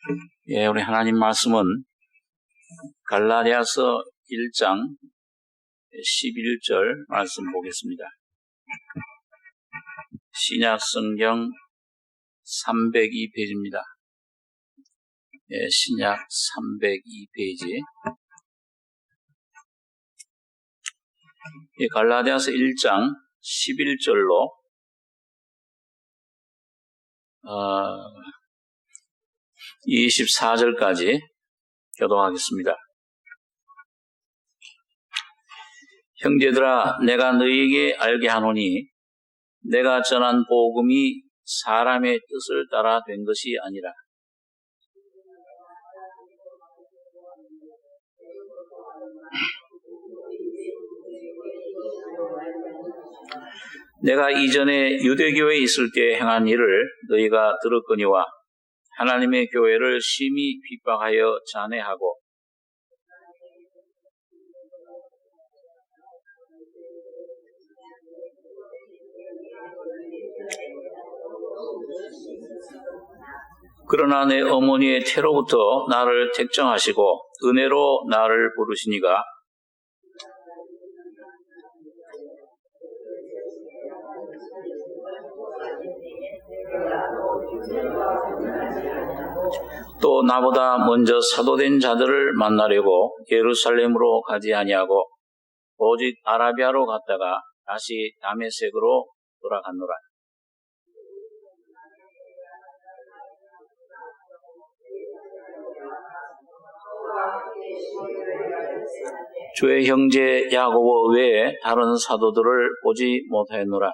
우리 하나님 말씀은 갈라디아서 1장 11절 말씀 보겠습니다. 신약 성경 302페이지입니다. 신약 302페이지. 갈라디아서 1장 11절로 24절까지 교독하겠습니다. 형제들아, 내가 너희에게 알게 하노니 내가 전한 복음이 사람의 뜻을 따라 된 것이 아니라 내가 이전에 유대교회에 있을 때 행한 일을 너희가 들었거니와 하나님의 교회를 심히 핍박하여 잔해하고 그러나 내 어머니의 태로부터 나를 택정하시고 은혜로 나를 부르시니가 또 나보다 먼저 사도된 자들을 만나려고 예루살렘으로 가지 아니하고 오직 아라비아로 갔다가 다시 다메섹으로 돌아갔노라. 주의 형제 야고보 외에 다른 사도들을 보지 못하였노라.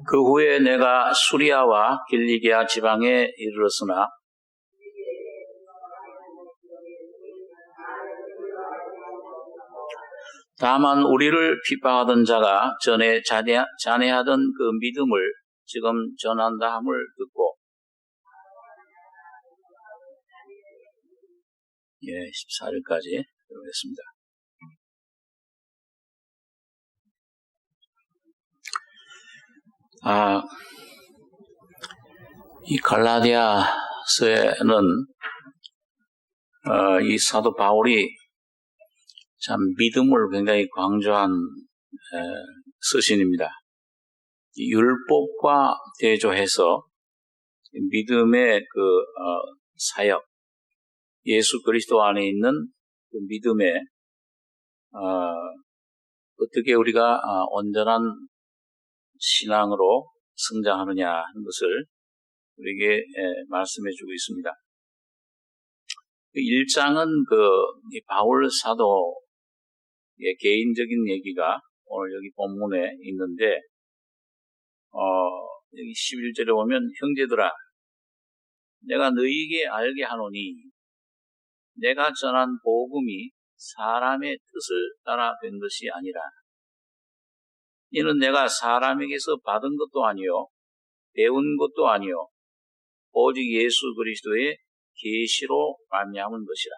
그 후에 내가 수리아와 길리기아 지방에 이르렀으나 다만 우리를 핍박하던 자가 전에 잔해하던 그 믿음을 지금 전한다 함을 듣고 14절까지 읽겠습니다. 이 갈라디아서에는 이 사도 바울이 참 믿음을 굉장히 강조한 서신입니다. 율법과 대조해서 믿음의 사역, 예수 그리스도 안에 있는 그 믿음에 어떻게 우리가 온전한 신앙으로 성장하느냐 하는 것을 우리에게 말씀해 주고 있습니다. 1장은 이 바울 사도의 개인적인 얘기가 오늘 여기 본문에 있는데, 여기 11절에 보면 형제들아, 내가 너희에게 알게 하노니 내가 전한 복음이 사람의 뜻을 따라 된 것이 아니라 이는 내가 사람에게서 받은 것도 아니요 배운 것도 아니요 오직 예수 그리스도의 계시로 말미암은 것이라.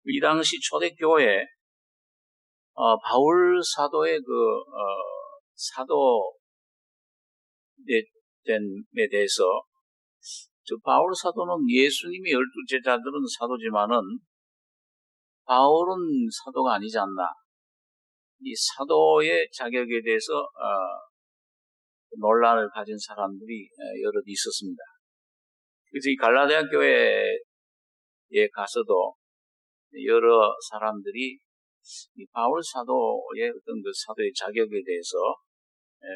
이 당시 초대교회 바울 사도의 사도됨에 대해서 바울 사도는 예수님이 12제자들은 사도지만은 바울은 사도가 아니지 않나. 이 사도의 자격에 대해서 논란을 가진 사람들이 여럿 있었습니다. 그래서 이 갈라디아 교회에 가서도 여러 사람들이 이 바울 사도의 어떤 그 사도의 자격에 대해서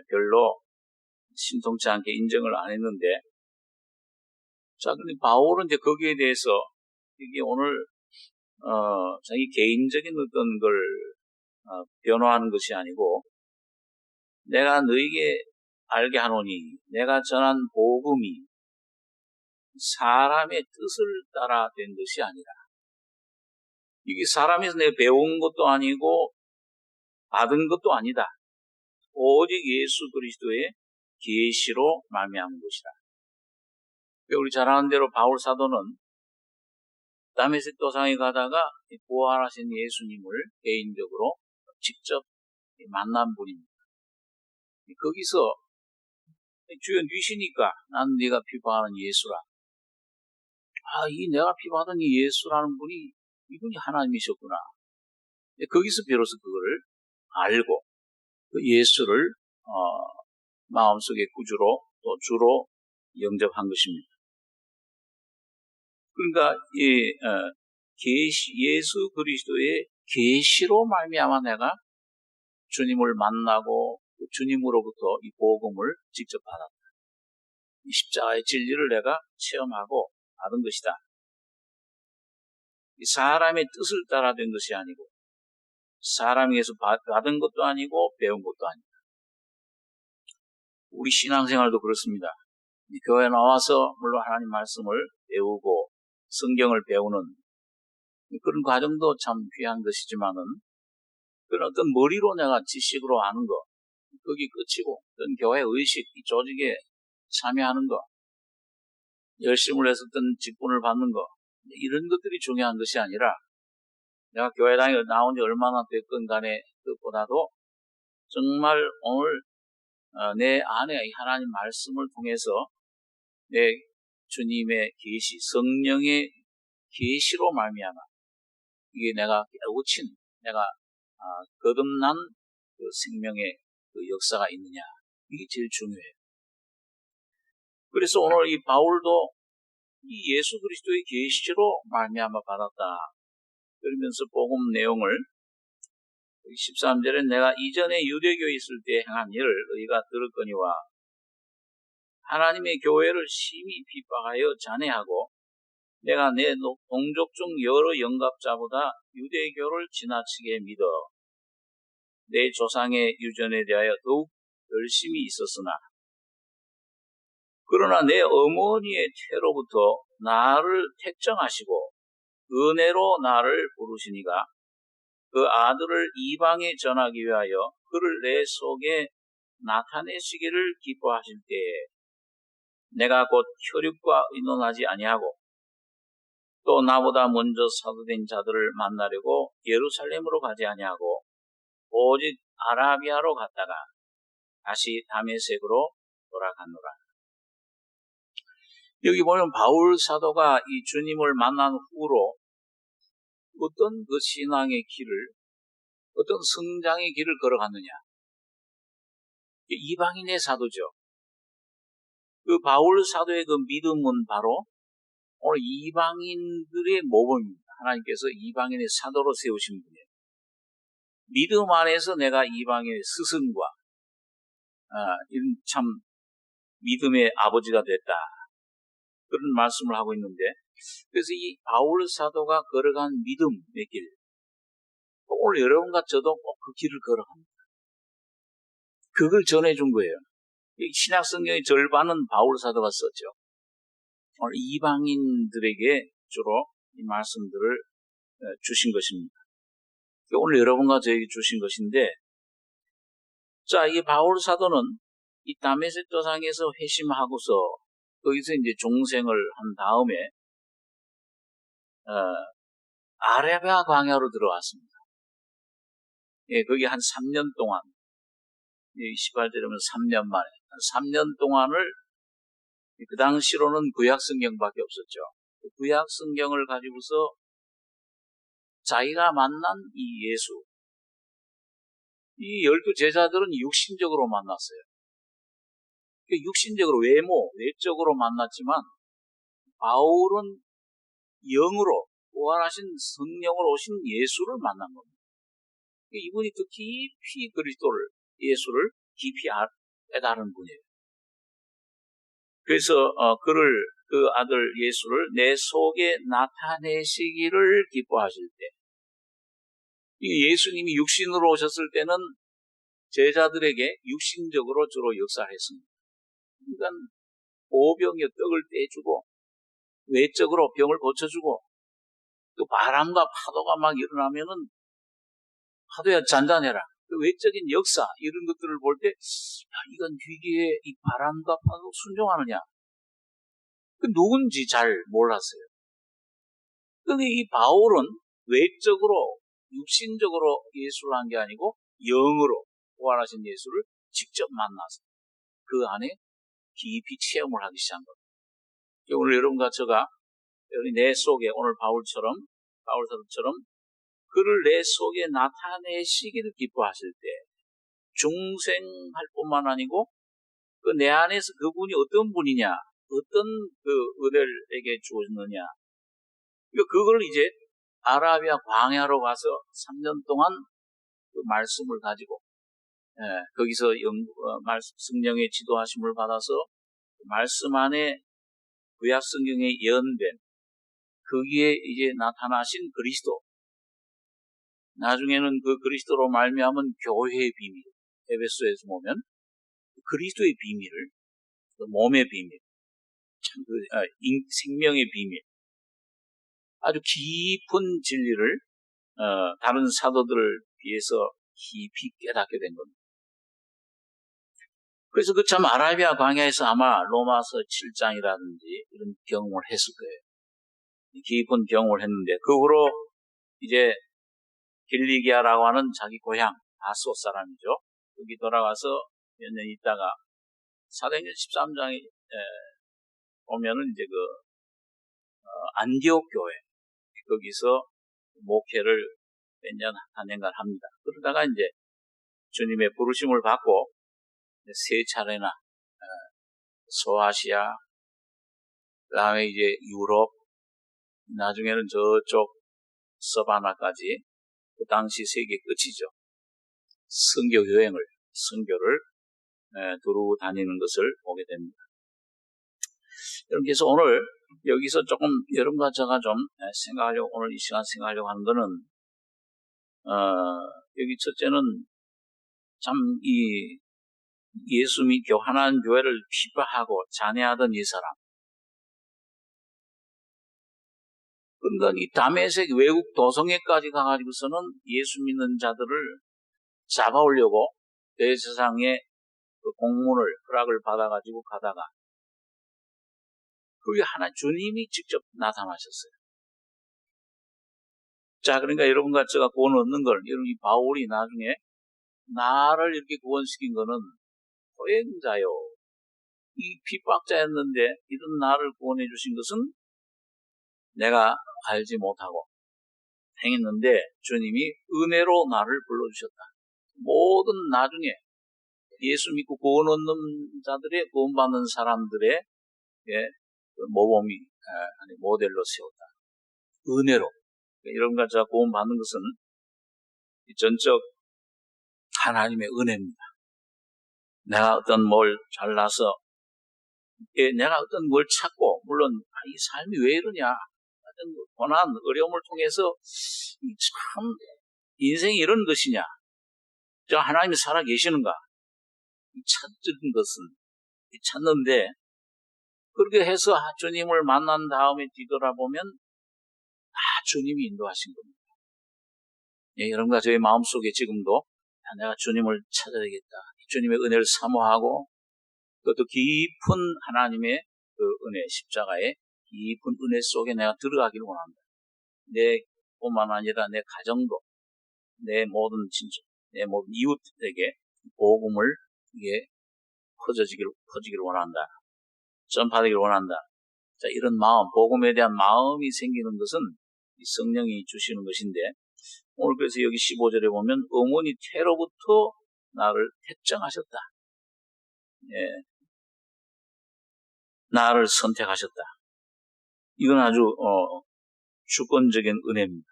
별로 신통치 않게 인정을 안 했는데, 근데 바울은 이제 거기에 대해서 이게 오늘 자기 개인적인 어떤 걸 변호하는 것이 아니고 내가 너에게 알게 하노니 내가 전한 복음이 사람의 뜻을 따라 된 것이 아니라, 이게 사람에서 내가 배운 것도 아니고 받은 것도 아니다. 오직 예수 그리스도의 계시로 말미암은 것이라. 우리 잘 아는 대로 바울 사도는 다메섹 도상에 가다가 부활하신 예수님을 개인적으로 직접 만난 분입니다. 거기서 주여 니시니까 나는 네가 비방하는 예수라. 이 내가 비방하던 이 예수라는 분이 이분이 하나님이셨구나. 거기서 비로소 그거를 알고 그 예수를 마음속의 구주로 또 주로 영접한 것입니다. 그러니까 예수 그리스도의 계시로 말미암아 내가 주님을 만나고 주님으로부터 이 복음을 직접 받았다. 이 십자가의 진리를 내가 체험하고 받은 것이다. 이 사람의 뜻을 따라 된 것이 아니고 사람에게서 받은 것도 아니고 배운 것도 아니다. 우리 신앙생활도 그렇습니다. 교회 나와서 물론 하나님 말씀을 배우고 성경을 배우는 그런 과정도 참 귀한 것이지만은 그런 어떤 머리로 내가 지식으로 아는 거 거기 끝이고 어떤 교회 의식, 이 조직에 참여하는 거 열심을 해서 어떤 직분을 받는 거 이런 것들이 중요한 것이 아니라 내가 교회 나온 지 얼마나 됐건 간에 그것보다도 정말 오늘 내 안에 하나님 말씀을 통해서 내 주님의 계시, 성령의 계시로 말미암아 이게 내가 깨우친, 내가 거듭난 그 생명의 그 역사가 있느냐 이게 제일 중요해요. 그래서 오늘 이 바울도 이 예수 그리스도의 계시로 말미암아 받았다. 그러면서 복음 내용을 13절에 내가 이전에 유대교에 있을 때 행한 일을 너희가 들었거니와 하나님의 교회를 심히 핍박하여 잔해하고 내가 내 동족 중 여러 영갑자보다 유대교를 지나치게 믿어 내 조상의 유전에 대하여 더욱 열심히 있었으나 그러나 내 어머니의 태로부터 나를 택정하시고 은혜로 나를 부르시니가 그 아들을 이방에 전하기 위하여 그를 내 속에 나타내시기를 기뻐하실 때에 내가 곧 혈육과 의논하지 아니하고 또 나보다 먼저 사도된 자들을 만나려고 예루살렘으로 가지 아니하고 오직 아라비아로 갔다가 다시 다메섹으로 돌아가노라. 여기 보면 바울 사도가 이 주님을 만난 후로 어떤 그 신앙의 길을, 어떤 성장의 길을 걸어갔느냐. 이방인의 사도죠. 그 바울 사도의 그 믿음은 바로 오늘 이방인들의 모범입니다. 하나님께서 이방인의 사도로 세우신 분이에요. 믿음 안에서 내가 이방인의 스승과 이런 참 믿음의 아버지가 됐다. 그런 말씀을 하고 있는데 그래서 이 바울 사도가 걸어간 믿음의 길 오늘 여러분과 저도 꼭 그 길을 걸어갑니다. 그걸 전해준 거예요. 신약 성경의 절반은 바울 사도가 썼죠. 오늘 이방인들에게 주로 이 말씀들을 주신 것입니다. 오늘 여러분과 저에게 주신 것인데 자, 이 바울 사도는 이 다메섹 도상에서 회심하고서 거기서 이제 종생을 한 다음에 아라비아 광야로 들어왔습니다. 예, 거기 한 3년 동안 18절이면 3년 만에 3년 동안을 그 당시로는 구약 성경밖에 없었죠. 그 구약 성경을 가지고서 자기가 만난 이 예수 이 12 제자들은 육신적으로 만났어요. 육신적으로 외적으로 만났지만 바울은 영으로 부활하신 성령으로 오신 예수를 만난 겁니다. 이분이 더 깊이 그리스도를 예수를 깊이 깨달은 분이에요. 그래서 그 아들 예수를 내 속에 나타내시기를 기뻐하실 때 이 예수님이 육신으로 오셨을 때는 제자들에게 육신적으로 주로 역사했습니다. 그러니까 오병이어 떡을 떼주고 외적으로 병을 고쳐주고 또 바람과 파도가 막 일어나면은 파도야 잔잔해라. 그 외적인 역사 이런 것들을 볼 때 이건 위기에 이 바람과 파도 순종하느냐? 그 누군지 잘 몰랐어요. 근데 이 바울은 외적으로 육신적으로 예수를 한 게 아니고 영으로 부활하신 예수를 직접 만나서 그 안에 깊이 체험을 하기 시작한 겁니다. 오늘 여러분과 제가 내 속에 오늘 바울처럼 그를 내 속에 나타내시기를 기뻐하실 때 중생할 뿐만 아니고 그 내 안에서 그분이 어떤 분이냐, 어떤 그 은혜를 내게 주었느냐, 그걸 이제 아라비아 광야로 가서 3년 동안 그 말씀을 가지고 거기서 성령의 지도하심을 받아서 말씀 안에 구약 성경에 예언된 거기에 이제 나타나신 그리스도, 나중에는 그 그리스도로 말미암은 교회의 비밀, 에베소에서 보면 그리스도의 비밀을, 그 몸의 비밀, 생명의 비밀, 아주 깊은 진리를 다른 사도들을 비해서 깊이 깨닫게 된 겁니다. 그래서 그 참 아라비아 광야에서 아마 로마서 7장이라든지 이런 경험을 했을 거예요. 깊은 경험을 했는데 그 후로 이제 길리기아라고 하는 자기 고향 아소 사람이죠. 여기 돌아가서 몇 년 있다가 사도행전 13장에 보면은 이제 안디옥 교회 거기서 목회를 몇 년, 한 년간 합니다. 그러다가 이제 주님의 부르심을 받고 세 차례나 소아시아, 그 다음에 이제 유럽, 나중에는 저쪽 서바나까지 그 당시 세계 끝이죠. 선교를 두루 다니는 것을 보게 됩니다. 그래서 오늘 여기서 조금 여러분과 제가 좀 오늘 이 시간 생각하려고 하는 거는 여기 첫째는 참 이 예수 믿고 하나님 교회를 비방하고 잔해하던 이 사람. 그러니까 이 다메섹 외국 도성에까지 가가지고서는 예수 믿는 자들을 잡아오려고 대제사장의 그 허락을 받아가지고 가다가 그게 주님이 직접 나타나셨어요. 자, 그러니까 여러분과 제가 구원 얻는 걸, 여러분 이 바울이 나중에 나를 이렇게 구원시킨 거는 포행자요. 이 핍박자였는데 이런 나를 구원해 주신 것은 내가 알지 못하고 행했는데 주님이 은혜로 나를 불러주셨다. 모든 나중에 예수 믿고 구원 얻는 자들의 구원받는 사람들의 모범이 모델로 세웠다. 은혜로. 여러분과 제가 구원받는 것은 전적 하나님의 은혜입니다. 내가 어떤 뭘 잘나서 내가 어떤 뭘 찾고 물론 이 삶이 왜 이러냐 어떤 고난 어려움을 통해서 참 인생이 이런 것이냐 저 하나님이 살아 계시는가 찾는 것은 찾는데 그렇게 해서 주님을 만난 다음에 뒤돌아보면 주님이 인도하신 겁니다. 여러분과 저희 마음속에 지금도 내가 주님을 찾아야 되겠다. 주님의 은혜를 사모하고 그것도 깊은 하나님의 그 은혜, 십자가의 깊은 은혜 속에 내가 들어가기를 원합니다. 내 뿐만 아니라 내 가정도, 내 모든 친척, 내 모든 이웃에게 복음을 이게 퍼지기를 원한다. 전파되기를 원한다. 자, 이런 마음, 복음에 대한 마음이 생기는 것은 성령이 주시는 것인데 오늘 그래서 여기 15절에 보면 어머니 태로부터 나를 택정하셨다. 나를 선택하셨다. 이건 아주 주권적인 은혜입니다.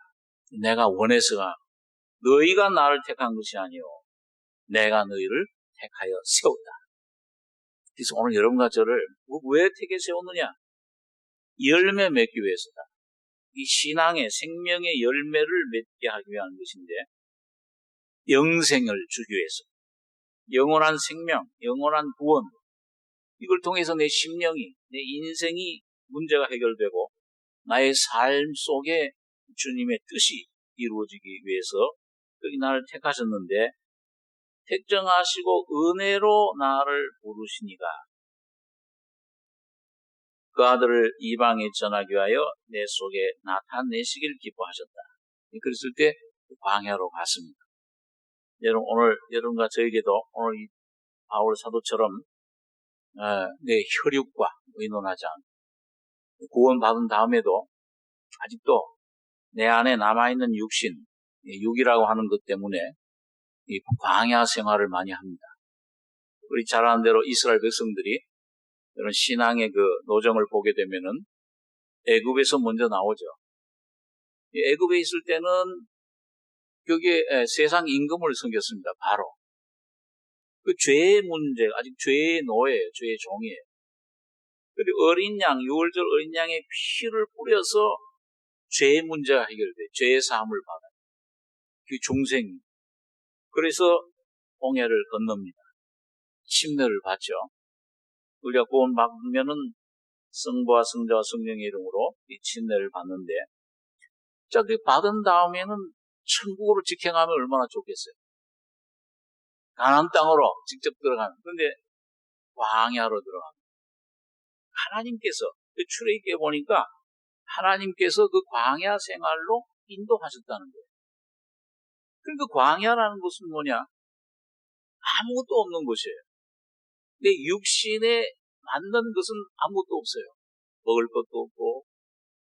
내가 원해서가 너희가 나를 택한 것이 아니요 내가 너희를 택하여 세웠다. 그래서 오늘 여러분과 저를 왜 택해 세웠느냐? 열매 맺기 위해서다. 이 신앙의 생명의 열매를 맺게 하기 위한 것인데 영생을 주기 위해서 영원한 생명, 영원한 구원 이걸 통해서 내 심령이, 내 인생이 문제가 해결되고 나의 삶 속에 주님의 뜻이 이루어지기 위해서 그렇게 나를 택하셨는데 택정하시고 은혜로 나를 부르시니가 그 아들을 이방에 전하기 위하여 내 속에 나타내시길 기뻐하셨다. 그랬을 때 광야로 갔습니다. 여러분 오늘 여러분과 저에게도 오늘 바울 사도처럼 내 혈육과 의논하지 않고 구원받은 다음에도 아직도 내 안에 남아있는 육신, 육이라고 하는 것 때문에 이 광야 생활을 많이 합니다. 우리 잘 아는 대로 이스라엘 백성들이 이런 신앙의 그 노정을 보게 되면은 애굽에서 먼저 나오죠. 애굽에 있을 때는 거기에 세상 임금을 섬겼습니다. 바로 그 죄의 문제, 아직 죄의 노예예요. 죄의 종이에요. 그리고 어린 양, 유월절 어린 양의 피를 뿌려서 죄의 문제가 해결돼요. 죄의 사함을 받아요. 그 중생. 그래서 홍해를 건넙니다. 침례를 받죠. 우리가 구원 받으면은 성부와 성자와 성령의 이름으로 이 침례를 받는데, 자, 그 받은 다음에는 천국으로 직행하면 얼마나 좋겠어요. 가나안 땅으로 직접 들어가는. 그런데 광야로 들어갑니다. 하나님께서 그 출애굽기에 보니까 하나님께서 그 광야 생활로 인도하셨다는 거예요. 그러니까 광야라는 것은 뭐냐? 아무것도 없는 곳이에요. 내 육신에 맞는 것은 아무것도 없어요. 먹을 것도 없고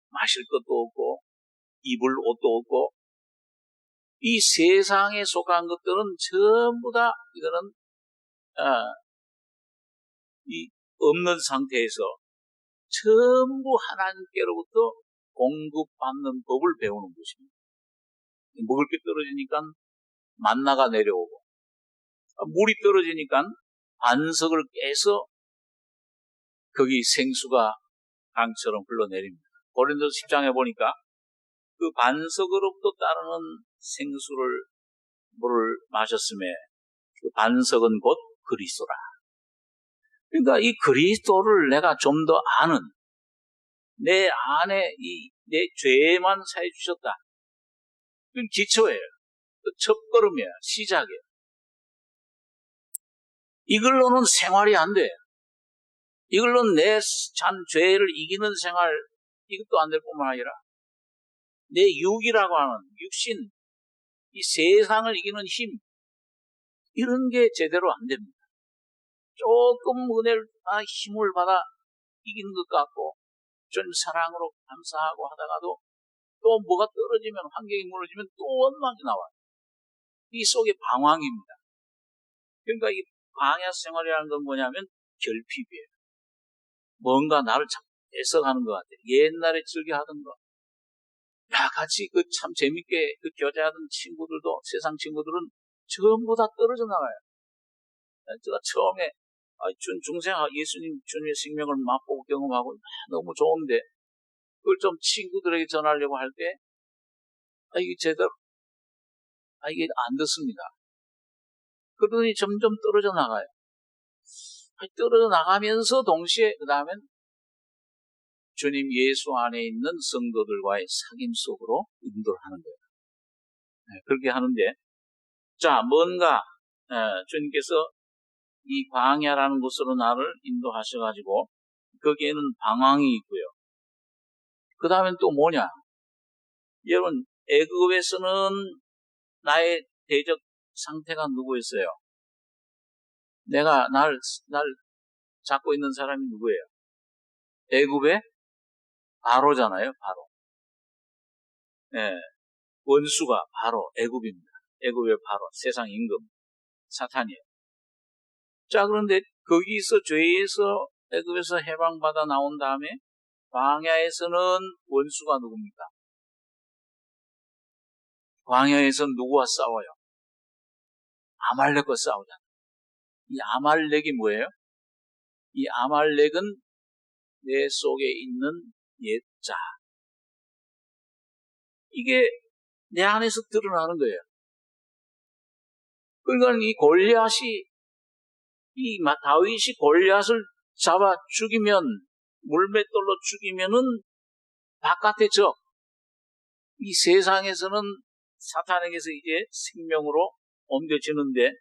마실 것도 없고 입을 옷도 없고 이 세상에 속한 것들은 전부 다 이거는 이 없는 상태에서 전부 하나님께로부터 공급받는 법을 배우는 것입니다. 먹을 게 떨어지니까 만나가 내려오고 물이 떨어지니까 반석을 깨서 거기 생수가 강처럼 흘러내립니다. 고린도서 10장에 보니까 그 반석으로부터 따르는 생수를 물을 마셨음에 그 반석은 곧 그리스도라. 그러니까 이 그리스도를 내가 좀 더 아는 내 안에 내 죄만 사해 주셨다. 그건 기초예요. 첫걸음이에요. 시작이에요. 이걸로는 생활이 안 돼. 이걸로는 내 잔 죄를 이기는 생활 이것도 안 될 뿐만 아니라 내 육이라고 하는 육신 이 세상을 이기는 힘 이런 게 제대로 안 됩니다. 조금 은혜를 힘을 받아 이기는 것 같고 좀 사랑으로 감사하고 하다가도 또 뭐가 떨어지면 환경이 무너지면 또 원망이 나와요. 이 속에 방황입니다. 그러니까 이 광야 생활이라는 건 뭐냐면 결핍이에요. 뭔가 나를 참 애써가는 것 같아요. 옛날에 즐겨하던 거. 같이 그 참 재밌게 그 교제하던 친구들도 세상 친구들은 전부 다 떨어져 나가요. 제가 처음에 예수님 주님의 생명을 맛보고 경험하고 너무 좋은데 그걸 좀 친구들에게 전하려고 할 때 이게 제대로 이게 안 듣습니다. 그러더니 점점 떨어져 나가요. 떨어져 나가면서 동시에 그 다음엔 주님 예수 안에 있는 성도들과의 사귐 속으로 인도를 하는 거예요. 그렇게 하는데 자 뭔가 주님께서 이 광야라는 곳으로 나를 인도하셔가지고 거기에는 방황이 있고요. 그 다음엔 또 뭐냐? 여러분 애굽에서는 나의 대적 상태가 누구였어요? 날 잡고 있는 사람이 누구예요? 애굽의 바로잖아요. 바로. 원수가 바로 애굽입니다. 애굽의 바로 세상 임금 사탄이에요. 자 그런데 거기서 죄에서 애굽에서 해방받아 나온 다음에 광야에서는 원수가 누굽니까? 광야에서는 누구와 싸워요? 아말렉과 싸우잖아요. 이 아말렉이 뭐예요? 이 아말렉은 내 속에 있는 옛자. 이게 내 안에서 드러나는 거예요. 그러니까 이 골리앗이 다윗이 골리앗을 잡아 죽이면 물맷돌로 죽이면은 바깥의 적 이 세상에서는 사탄에게서 이제 생명으로 옮겨지는데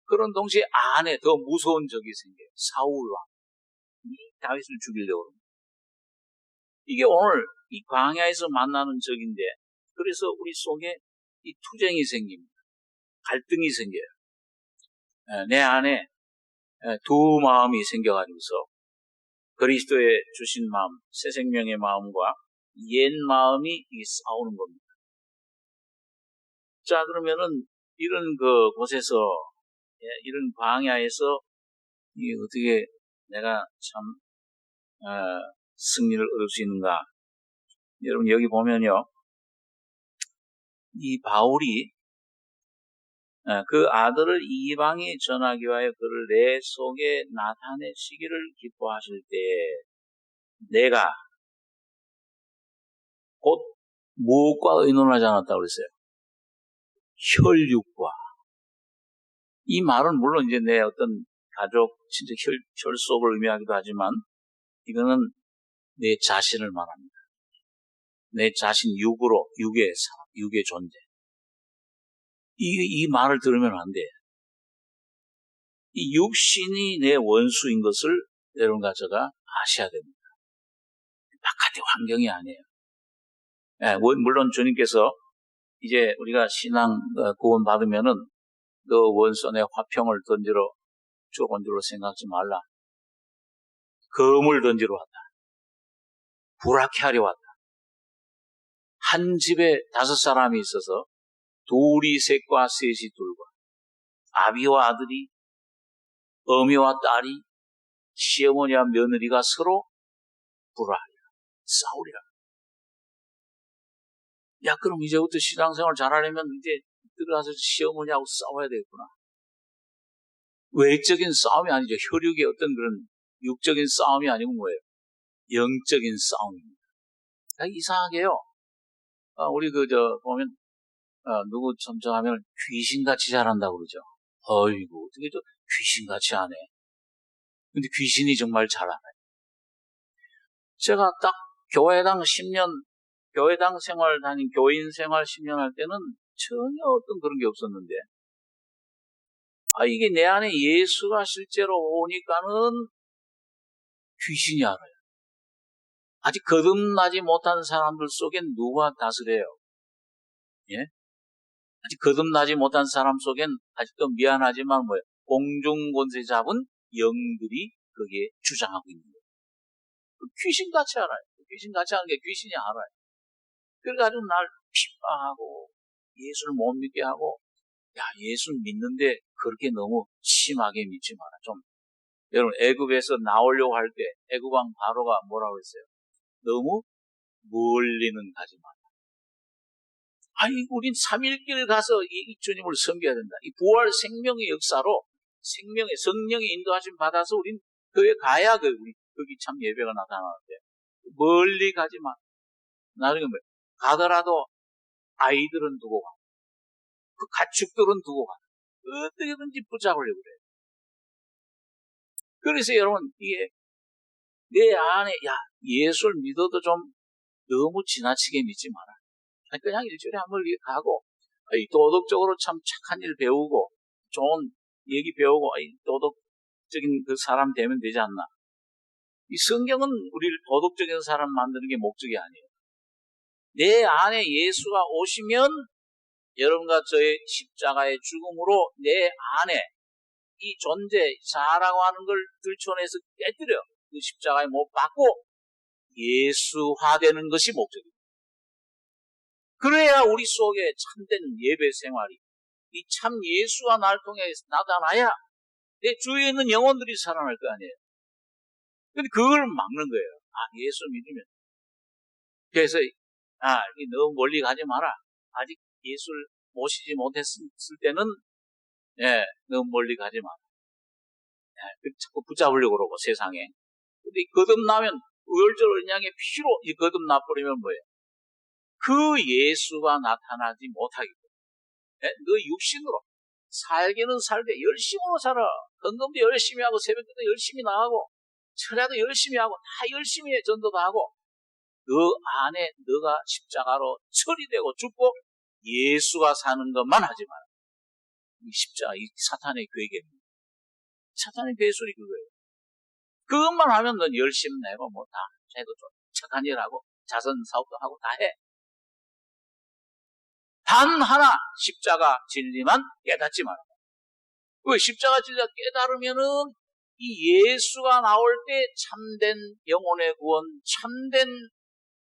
그런 동시에 안에 더 무서운 적이 생겨요. 사울왕 이 다윗을 죽이려고 합니다. 이게 오늘 이 광야에서 만나는 적인데 그래서 우리 속에 이 투쟁이 생깁니다. 갈등이 생겨요. 내 안에 두 마음이 생겨가지고서 그리스도의 주신 마음, 새 생명의 마음과 옛 마음이 싸우는 겁니다. 자, 그러면은 이런 곳에서, 이런 광야에서 이게 어떻게 내가 참 승리를 얻을 수 있는가? 여러분 여기 보면요, 이 바울이 그 아들을 이방에 전하기 위하여 그를 내 속에 나타내시기를 기뻐하실 때 내가 곧 무엇과 의논하지 않았다고 그랬어요? 혈육과. 이 말은 물론 이제 내 어떤 가족, 진짜 혈속을 의미하기도 하지만 이거는 내 자신을 말합니다. 내 자신 육의 사람, 육의 존재. 이 말을 들으면 안 돼. 이 육신이 내 원수인 것을 여러분과 제가 아셔야 됩니다. 바깥의 환경이 아니에요. 물론 주님께서 이제 우리가 신앙 구원 받으면은 너 원수 내 화평을 던지러 온 줄로 생각하지 말라. 검을 던지러 왔다. 불악해 하려 왔다. 한 집에 5사람이 있어서 둘이 셋과 셋이 둘과 아비와 아들이 어미와 딸이 시어머니와 며느리가 서로 불화하리라. 싸우리라. 야, 그럼 이제부터 신앙생활 잘하려면 이제 들어가서 시어머니하고 싸워야 되겠구나. 외적인 싸움이 아니죠. 혈육의 어떤 그런 육적인 싸움이 아니고 뭐예요? 영적인 싸움입니다. 이상하게요. 우리 보면 누구 점정하면 귀신같이 잘한다고 그러죠. 어이구, 어떻게 귀신같이 하네. 근데 귀신이 정말 잘 알아요. 제가 딱 교회당 생활 교인 생활 10년 할 때는 전혀 어떤 그런 게 없었는데, 이게 내 안에 예수가 실제로 오니까는 귀신이 알아요. 아직 거듭나지 못한 사람들 속엔 누가 다스려요? 예? 아직 거듭나지 못한 사람 속엔 아직도 미안하지만 공중권세 잡은 영들이 거기에 주장하고 있는 거예요. 귀신같이 알아요. 귀신같이 하는 게 귀신이 알아요. 그래가지고 날 핍박하고 예수를 못 믿게 하고, 야, 예수 믿는데 그렇게 너무 심하게 믿지 마라. 여러분 애굽에서 나오려고 할 때 애굽왕 바로가 뭐라고 했어요? 너무 멀리는 가지 마라. 우린 3일길 가서 이 주님을 섬겨야 된다. 이 부활 생명의 역사로 성령의 인도하심 받아서 우린 그에 가야 우리 거기 참 예배가 나타나는데 멀리 가지 마. 나중에 가더라도 아이들은 두고 가. 그 가축들은 두고 가. 어떻게든지 붙잡으려고 그래요. 그래서 여러분 이게 내 안에 예수를 믿어도 좀 너무 지나치게 믿지 마라. 그냥 일주일에 한 번 가고 도덕적으로 참 착한 일 배우고 좋은 얘기 배우고 도덕적인 그 사람 되면 되지 않나. 이 성경은 우리를 도덕적인 사람 만드는 게 목적이 아니에요. 내 안에 예수가 오시면 여러분과 저의 십자가의 죽음으로 내 안에 이 존재, 자라고 하는 걸 들춰내서 깨뜨려. 그 십자가에 못 박고 예수화되는 것이 목적입니다. 그래야 우리 속에 참된 예배 생활이 이 참 예수가 날 통해 나타나야 내 주위에 있는 영혼들이 살아날 거 아니에요. 근데 그걸 막는 거예요. 예수 믿으면. 그래서 너무 멀리 가지 마라. 아직 예수를 모시지 못했을 때는 너무 멀리 가지 마라. 자꾸 붙잡으려고 그러고 세상에. 근데 거듭나면 우열절 언약의 피로 거듭나버리면 뭐예요? 그 예수가 나타나지 못하기 때문에 너 육신으로 살기는 살되 열심으로 살아. 헌금도 열심히 하고 새벽기도 열심히 나가고 철야도 열심히 하고 다 열심히 전도도 하고 너 안에 너가 십자가로 처리되고 죽고 예수가 사는 것만 하지 마라. 이 십자가 이 사탄의 괴계입니다. 사탄의 괴술이 그거예요. 그것만 하면 넌 열심 내고 다 해도 좀 착한 일 하고 자선 사업도 하고 다 해. 단 하나 십자가 진리만 깨닫지 마라. 왜 십자가 진리가 깨달으면은 이 예수가 나올 때 참된 영혼의 구원, 참된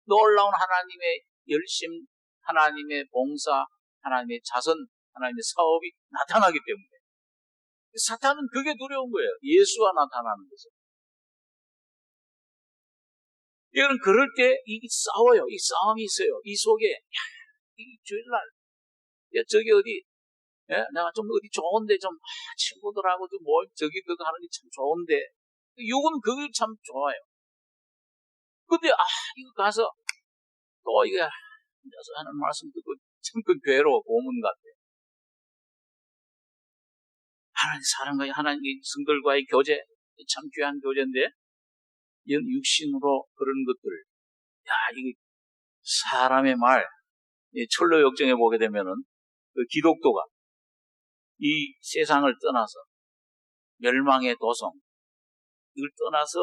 놀라운 하나님의 열심, 하나님의 봉사, 하나님의 자선, 하나님의 사업이 나타나기 때문에 사탄은 그게 두려운 거예요. 예수가 나타나는 것은. 이건 그럴 때 이게 싸워요. 이 싸움이 있어요. 이 속에 이 주일날 저기 어디 내가 좀 어디 좋은데 좀 친구들하고 좀 저기 그거 하는 게 참 좋은데 육은 그게 참 좋아요. 근데 이거 가서 또 이거 앉아서 하는 말씀 듣고 참 그 괴로워 고문 같아. 하나님 사람과 하나님 성들과의 교제 참 귀한 교제인데 이런 육신으로 그런 것들 이게 사람의 말 철로 역정에 보게 되면은 그 기독교가 이 세상을 떠나서 멸망의 도성 이걸 떠나서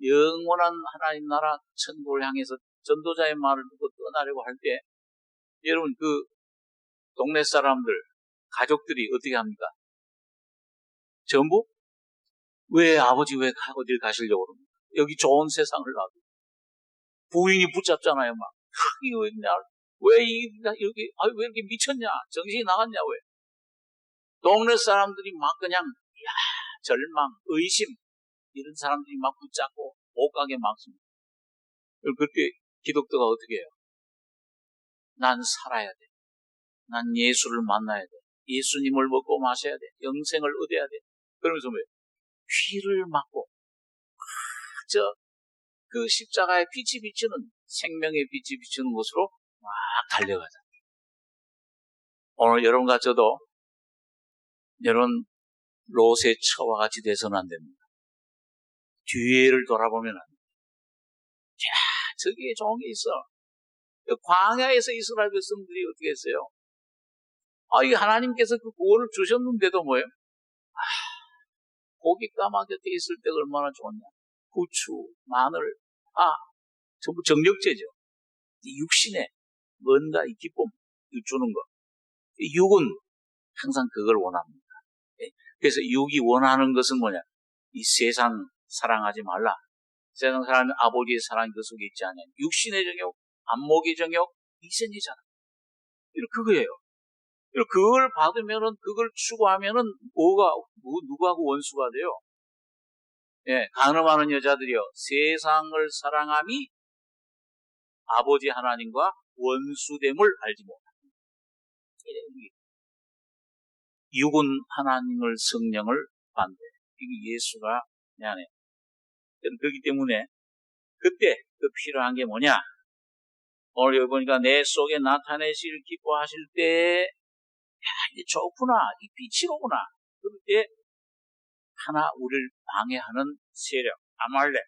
영원한 하나님 나라 천국을 향해서 전도자의 말을 듣고 떠나려고 할 때 여러분 그 동네 사람들 가족들이 어떻게 합니까? 전부 왜 아버지 왜 어딜 가시려고 그럽니까? 여기 좋은 세상을 놔두고 부인이 붙잡잖아요. 막 이거 왜 여기 왜 이렇게 미쳤냐? 정신이 나갔냐? 왜? 동네 사람들이 막 그냥 절망, 의심 이런 사람들이 막 붙잡고 못 가게 막습니다. 그렇게 기독교가 어떻게 해요? 난 살아야 돼. 난 예수를 만나야 돼. 예수님을 먹고 마셔야 돼. 영생을 얻어야 돼. 그러면서 뭐예요? 귀를 막고 그 십자가의 빛이 비치는 생명의 빛이 비치는 곳으로 막 달려가자. 오늘 여러분과 저도 이런 롯의 처와 같이 돼서는 안 됩니다. 뒤를 돌아보면 안 됩니다. 저기에 좋은 게 있어. 광야에서 이스라엘 백성들이 어떻게 했어요? 이 하나님께서 그 구원을 주셨는데도 뭐예요? 고기 까마 곁에 있을 때가 얼마나 좋냐. 후추, 마늘, 전부 정력제죠. 이 육신에 뭔가 이 기쁨 주는 거. 육은 항상 그걸 원합니다. 그래서 육이 원하는 것은 뭐냐? 이 세상 사랑하지 말라. 세상 사람은 아버지의 사랑이 그 속에 있지 않냐. 육신의 정욕, 안목의 정욕, 이생이잖아. 그거예요. 그걸 받으면은, 그걸 추구하면은, 누구하고 원수가 돼요? 간음하는 여자들이요. 세상을 사랑함이 아버지 하나님과 원수됨을 알지 못합니다. 육은 하나님을 성령을 반대. 이게 예수가 내 안에. 그렇기 때문에 그때 그 필요한 게 뭐냐? 오늘 여기 보니까 내 속에 나타내실 기뻐하실 때 이게 좋구나. 이 빛이로구나. 그럴 때 하나 우리를 방해하는 세력 아말렉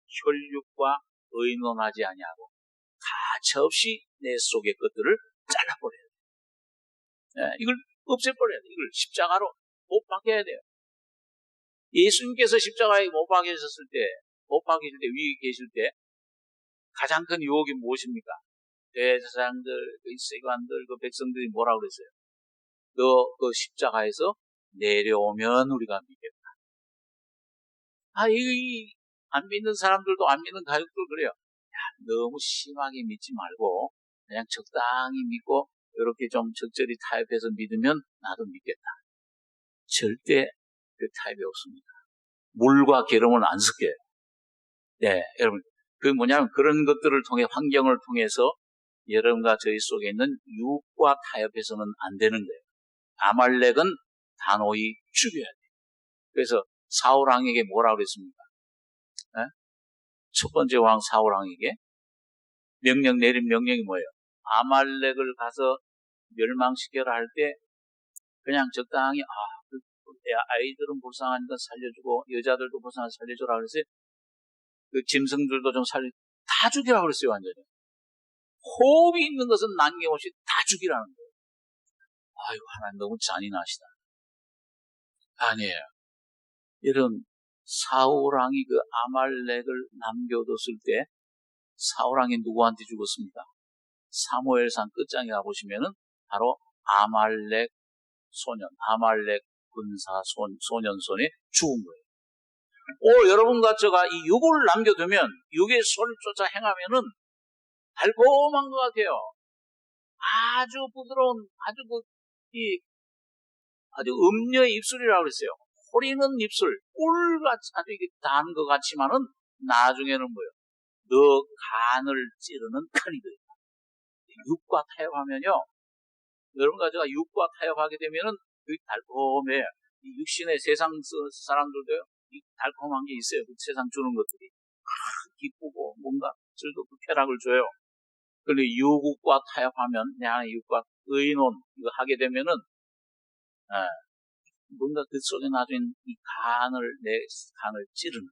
혈육과 의논하지 아니하고 가차없이 내 속의 것들을 잘라버려야 돼. 이걸 없애버려야 돼. 이걸 십자가로 못 박혀야 돼요. 예수님께서 십자가에 못 박히셨을 때, 위에 계실 때 가장 큰 유혹이 무엇입니까? 대제사장들, 세관들, 그 백성들이 뭐라고 그랬어요? 너 그 십자가에서 내려오면 우리가 믿겠다. 안 믿는 사람들도 안 믿는 가족들 그래요. 너무 심하게 믿지 말고 그냥 적당히 믿고 이렇게 좀 적절히 타협해서 믿으면 나도 믿겠다. 절대 그 타협이 없습니다. 물과 기름은 안 섞여요. 네, 여러분. 그게 뭐냐면 그런 것들을 통해 환경을 통해서 여러분과 저희 속에 있는 육과 타협해서는 안 되는 거예요. 아말렉은 단호히 죽여야 돼요. 그래서 사울왕에게 뭐라고 그랬습니까? 첫 번째 왕 사울왕에게 내린 명령이 뭐예요? 아말렉을 가서 멸망시켜라 할 때 그냥 적당히 아이들은 불쌍하니까 살려주고 여자들도 불쌍하니까 살려주라 그랬어요. 그 짐승들도 좀 다 죽이라고 그랬어요. 완전히 호흡이 있는 것은 남김없이 다 죽이라는 거예요. 하나님 너무 잔인하시다. 아니에요. 이런 사울왕이 그 아말렉을 남겨뒀을 때 사울왕이 누구한테 죽었습니까? 사무엘상 끝장에 가보시면은 바로 아말렉 군사 소년 손에 죽은 거예요. 여러분과 제가 이 육을 남겨두면 육의 소리를 쫓아 행하면은 달콤한 것 같아요. 아주 부드러운, 아주 음녀의 입술이라고 그랬어요. 호리는 입술, 꿀같이 아주 이게 단 것 같지만은 나중에는 뭐예요? 너 간을 찌르는 칼이 돼요. 육과 타협하면요. 여러분과 제가 육과 타협하게 되면은 그게 달콤해요. 이 육신의 세상 사람들도요, 이 달콤한 게 있어요. 그 세상 주는 것들이. 기쁘고 뭔가 즐겁고 쾌락을 줘요. 그런데 육과 타협하면, 내 안에 육과 의논, 이거 하게 되면은, 뭔가 그 속에 나중에 내 간을 찌르는,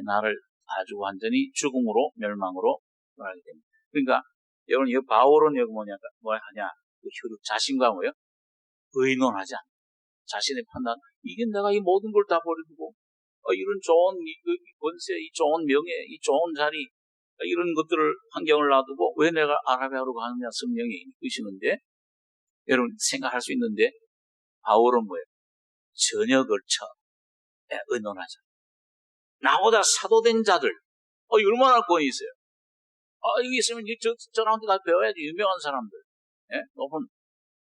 나를 아주 완전히 죽음으로, 멸망으로 하게 됩니다. 그러니까, 여러분, 이 바울은 여기 뭐 하냐? 그 혈육, 자신과 뭐요? 의논하지 않는. 자신의 판단. 이게 내가 이 모든 걸 다 버리고, 이런 좋은 권세, 이 좋은 명예, 이 좋은 자리, 이런 것들을, 환경을 놔두고, 왜 내가 아라비아로 가느냐, 성령이 이끄시는데, 여러분, 생각할 수 있는데, 바울은 뭐예요? 전혀 걸쳐 의논하자. 나보다 사도된 자들, 얼마나 권위 있어요. 여기 있으면 저랑한테 다 배워야지. 유명한 사람들. 높은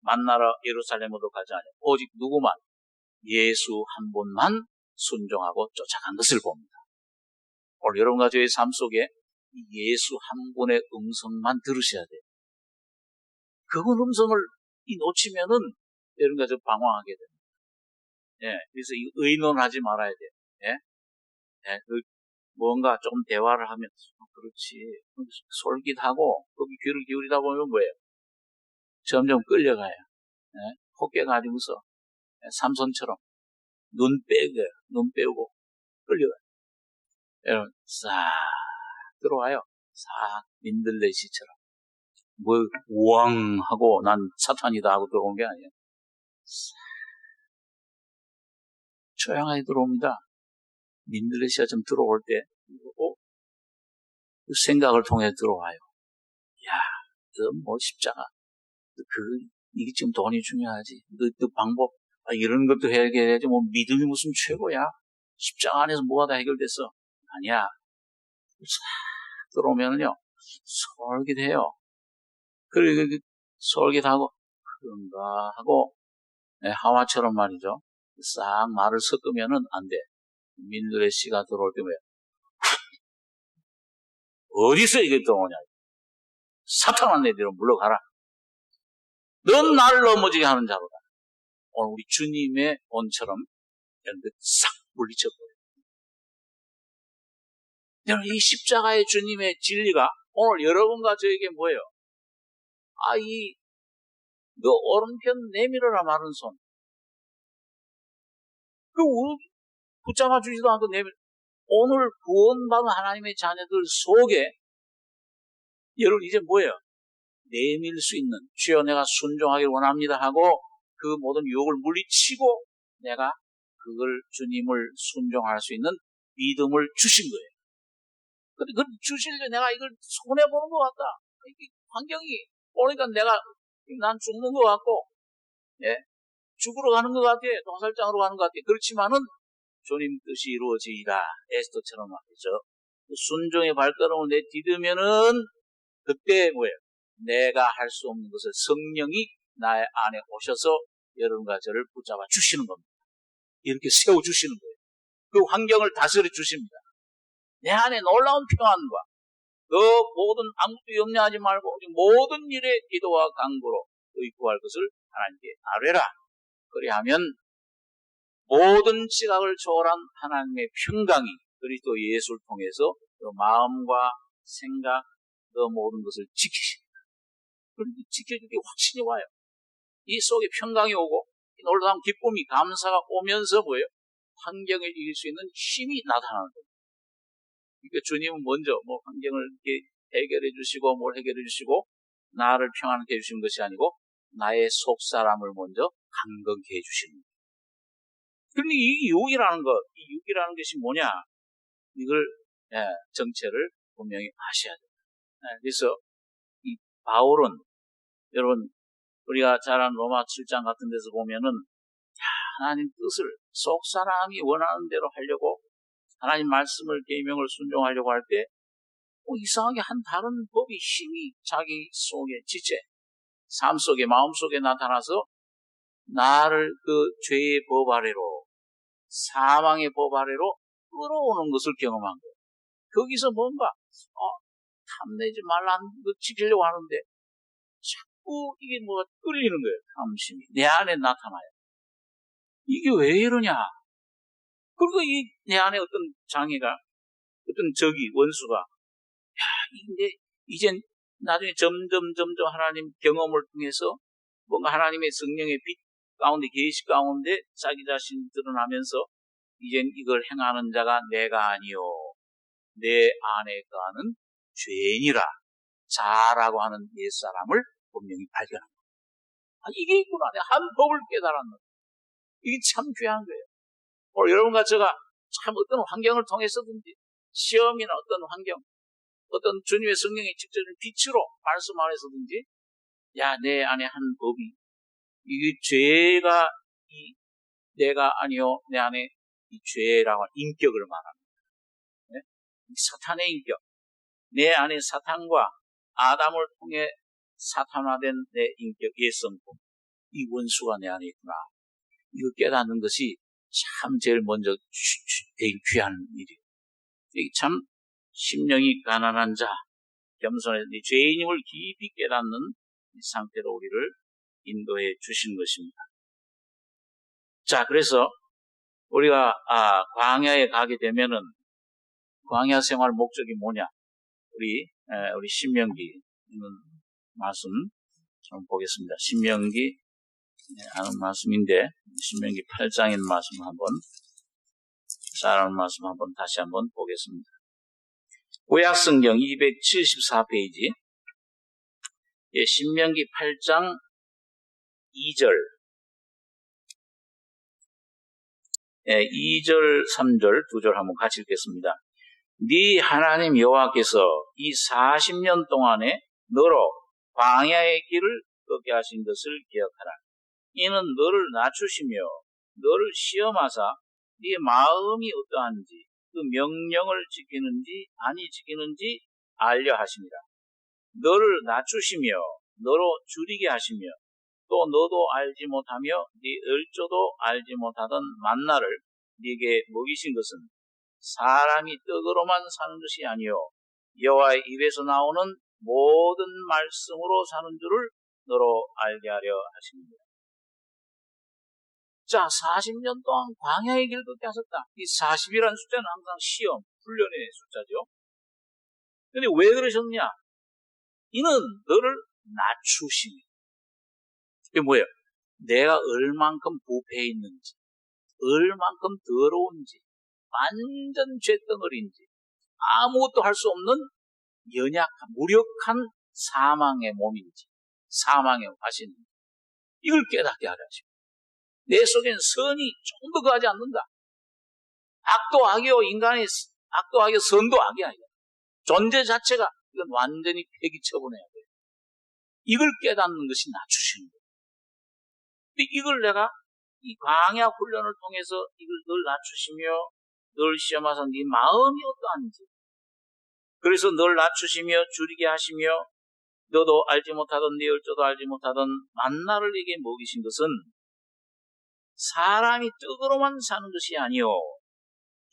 만나러 예루살렘으로 가지 않아요. 오직 누구만? 예수 한 분만 순종하고 쫓아간 것을 봅니다. 오늘 여러분과 저의 삶 속에 예수 한 분의 음성만 들으셔야 돼요. 그분 음성을 놓치면은 여러분과 저 방황하게 됩니다. 그래서 의논하지 말아야 돼요. 뭔가 조금 대화를 하면, 그렇지. 솔깃하고, 거기 귀를 기울이다 보면 뭐예요? 점점 끌려가요. 혹게 가지고서, 삼손처럼, 눈 빼고, 끌려가요. 여러분, 싹 들어와요. 싹, 민들레시처럼. 우왕 하고, 난 사탄이다 하고 들어온 게 아니에요. 싹, 조용하게 들어옵니다. 민들레시가 좀 들어올 때, 그 생각을 통해 들어와요. 야, 십자가. 이게 지금 돈이 중요하지. 그 방법, 이런 것도 해결해야지. 믿음이 무슨 최고야. 십자가 안에서 뭐가 다 해결됐어. 아니야. 싹 들어오면은요, 솔깃해요. 그리고 솔깃하고, 그런가 하고, 하와처럼 말이죠. 싹 말을 섞으면은 안 돼. 민들의 씨가 들어올 때 뭐야? 어디서 이게 들어오냐. 사탄아, 내 뒤로 물러가라. 넌 나를 넘어지게 하는 자로다. 오늘 우리 주님의 온처럼 이렇게 싹 물리쳐버려요. 여러분, 이 십자가의 주님의 진리가 오늘 여러분과 저에게 뭐예요? 너 오른편 내밀어라 마른 손. 붙잡아 주지도 않고 오늘 구원받은 하나님의 자녀들 속에 여러분 이제 뭐예요? 내밀 수 있는, 주여 내가 순종하길 원합니다 하고 그 모든 유혹을 물리치고 내가 그걸 주님을 순종할 수 있는 믿음을 주신 거예요. 근데 그걸 주실 때 내가 이걸 손해보는 것 같다. 환경이 오니까 난 죽는 것 같고, 죽으러 가는 것 같아. 동살장으로 가는 것 같아. 그렇지만은 주님 뜻이 이루어지이다. 에스더처럼 말이죠. 순종의 발걸음을 내디디면은 그때 뭐예요? 내가 할 수 없는 것을 성령이 나의 안에 오셔서 여러분과 저를 붙잡아 주시는 겁니다. 이렇게 세워주시는 거예요. 그 환경을 다스려 주십니다. 내 안에 놀라운 평안과 너 모든 아무것도 염려하지 말고 모든 일에 기도와 간구로 너희 구할 것을 하나님께 아뢰라. 그리하면 모든 지각을 초월한 하나님의 평강이 그리스도 예수를 통해서 너 마음과 생각, 너 모든 것을 지키십니다. 그런데 지켜주기 확신이 와요. 이 속에 평강이 오고 놀라운 기쁨이, 감사가 오면서 뭐예요? 환경을 이길 수 있는 힘이 나타나는 거예요. 그러니까 주님은 먼저 환경을 이렇게 해결해 주시고 뭘 해결해 주시고 나를 평안하게 해주시는 것이 아니고 나의 속사람을 먼저 강건케 해주시는 거예요. 그런데 이 육이라는 것이 뭐냐? 이걸 정체를 분명히 아셔야 됩니다. 그래서 이 바울은 여러분 우리가 잘 아는 로마 7장 같은 데서 보면은 하나님 뜻을 속사람이 원하는 대로 하려고 하나님 말씀을 계명을 순종하려고 할 때 이상하게 한 다른 법이 힘이 자기 속에 지체, 삶 속에 마음 속에 나타나서 나를 그 죄의 법 아래로 사망의 법 아래로 끌어오는 것을 경험한 거예요. 거기서 뭔가 탐내지 말라는 거 지키려고 하는데 자꾸 이게 뭐가 끌리는 거예요. 탐심이 내 안에 나타나요. 이게 왜 이러냐? 그리고 내 안에 어떤 장애가, 어떤 적이, 원수가 근데 이젠 나중에 점점 하나님 경험을 통해서 뭔가 하나님의 성령의 빛 가운데, 계시 가운데 자기 자신이 드러나면서 이젠 이걸 행하는 자가 내가 아니요 내 안에 거하는 죄인이라 자라고 하는 옛사람을 분명히 발견합니다. 이게 있구나. 내가 한 법을 깨달았는 거예요. 이게 참 귀한 거예요. 오늘 여러분과 제가 참 어떤 환경을 통해서든지 시험이나 어떤 환경, 어떤 주님의 성령의 직접적인 빛으로 말씀 안에서든지 내 안에 한 법이 이게 죄가 내가 아니요 내 안에 이 죄라고 하는 인격을 말합니다. 네? 사탄의 인격, 내 안에 사탄과 아담을 통해 사탄화된 내 인격, 옛성품, 이 원수가 내 안에 있구나. 이거 깨닫는 것이 참 제일 먼저 제일 귀한 일이에요. 이게 참 심령이 가난한 자, 겸손해서 죄인임을 깊이 깨닫는 이 상태로 우리를 인도해 주신 것입니다. 자, 그래서 우리가 광야에 가게 되면은 광야 생활 목적이 뭐냐? 우리 신명기 말씀 좀 보겠습니다. 신명기 아는 말씀인데 신명기 8장의 말씀 한번 잘하는 말씀 한번 다시 한번 보겠습니다. 구약성경 274페이지 신명기 8장 2절 2절 3절 2절 한번 같이 읽겠습니다. 네 하나님 여호와께서 이 40년 동안에 너로 광야의 길을 걷게 하신 것을 기억하라. 이는 너를 낮추시며 너를 시험하사 네 마음이 어떠한지 그 명령을 지키는지 아니 지키는지 알려 하심이라. 너를 낮추시며 너로 줄이게 하시며 또 너도 알지 못하며 네 얼조도 알지 못하던 만나를 네게 먹이신 것은 사람이 떡으로만 사는 것이 아니요 여호와의 입에서 나오는 모든 말씀으로 사는 줄을 너로 알게 하려 하십니다. 자, 40년 동안 광야의 길을 걷게 하셨다. 이 40이라는 숫자는 항상 시험, 훈련의 숫자죠. 근데 왜 그러셨냐? 이는 너를 낮추시니. 이게 뭐예요? 내가 얼만큼 부패해 있는지, 얼만큼 더러운지, 완전 죄덩어리인지, 아무것도 할 수 없는 연약한, 무력한 사망의 몸인지, 사망의 화신인지, 이걸 깨닫게 하려 하십니다. 내 속엔 선이 조금도 거하지 않는다. 악도 악이요, 인간의 악도 악이요, 선도 악이 아니야. 존재 자체가 이건 완전히 폐기 처분해야 돼요. 이걸 깨닫는 것이 낮추시는 거예요. 근데 이걸 내가 이 광야 훈련을 통해서 이걸 늘 낮추시며 늘 시험하사 네 마음이 어떠한지, 그래서 늘 낮추시며 줄이게 하시며 너도 알지 못하던 네 얼조도 알지 못하던 만나를 네게 먹이신 것은 사람이 떡으로만 사는 것이 아니요